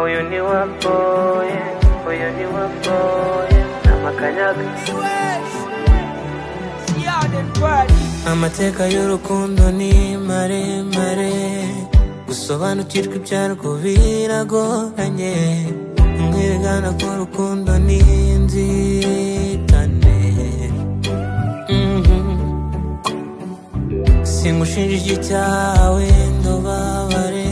uyu ni waboye, uyu ni waboye, amakanyaga. Amateka y'urukundo ni maremare, gusobanukirwa ibyarwo biragoranye. Mwigana ko urukundo ni inzitane. Simushinja icyawe ndobabare,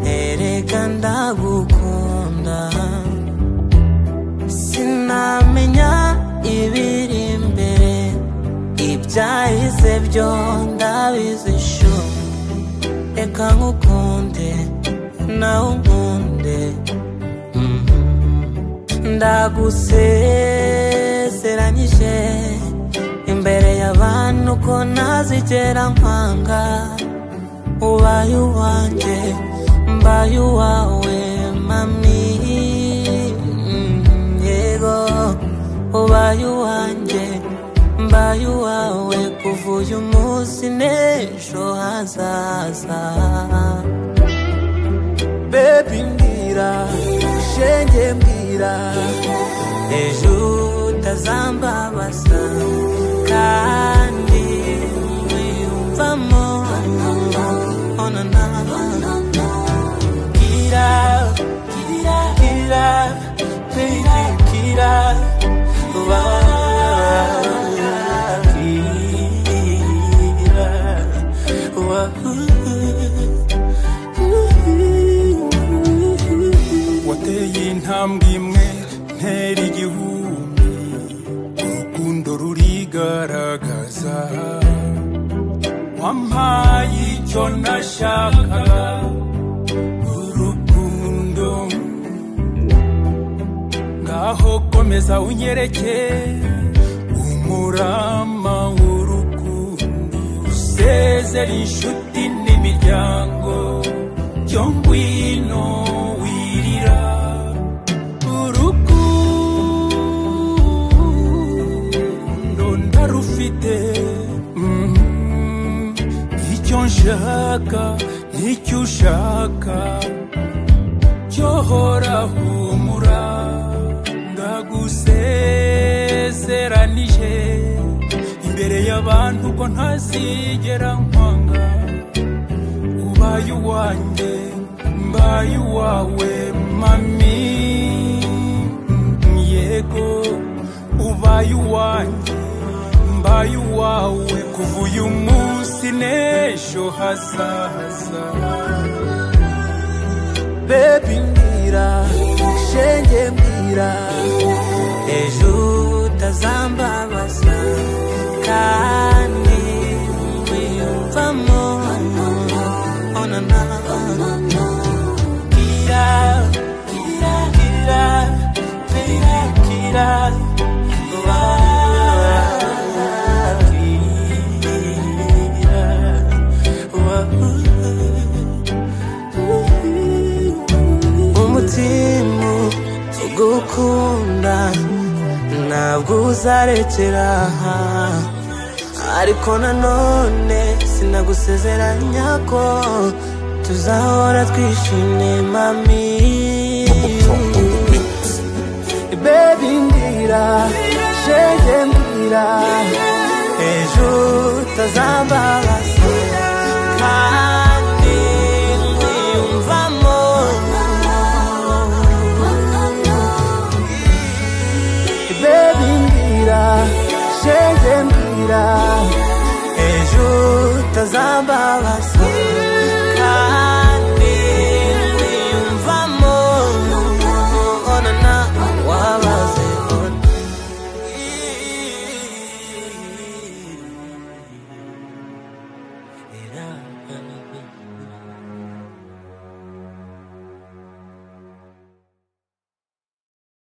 erega ndagukunda. Sinamenya ibiri imbere, ibyahise byo ndabizishu. Reka ngukunde nawe unkunde, ndagusezeranyije imbere y'abantu ko ntazigera nkwanga. Ubaye uwanjye mbaye uwawe mami, yego ubaye uwanjye mbaye uwawe kuva uyu munsi n'ejo hazaza. Baby mbwira, shenge mbwira, ejo utazambabaza kandi wiyumvamo. Onana kira kira kira baby kira wateye intambwe imwe ntera igihumbi, urukundo rurigaragaza. Wampaye icyo nashakaga, urukundo. Ngaho komeza unyereke umurama w'urukundo, usezera inshuti n'imiryango. Cyo ngwino wirira, urukundo ndarufite. Icyo nshaka nicyo ushaka, cyohora humura. Ndagusezeranije imbere y'abantu ko ntazigera nkwanga. Ubaye uwanjye mbaye uwawe mami, yego ubaye uwanjye mbaye uwawe kuva uyu munsi n'ejo hazaza. Baby mbwira, shenge mbwira, ejo utazambabaza kandi wiyumvamo. Onana kira kira kira baby kira umutima ugukunda ntabwo uzarekera, ariko nanone sinagusezeranya ko tuzahora twishimye mami. Baby mbwira, shenge mbwira, ejo utazambabaza kandi wiyumvamo. Baby mbwira, shenge mbwira, ejo utazambabaza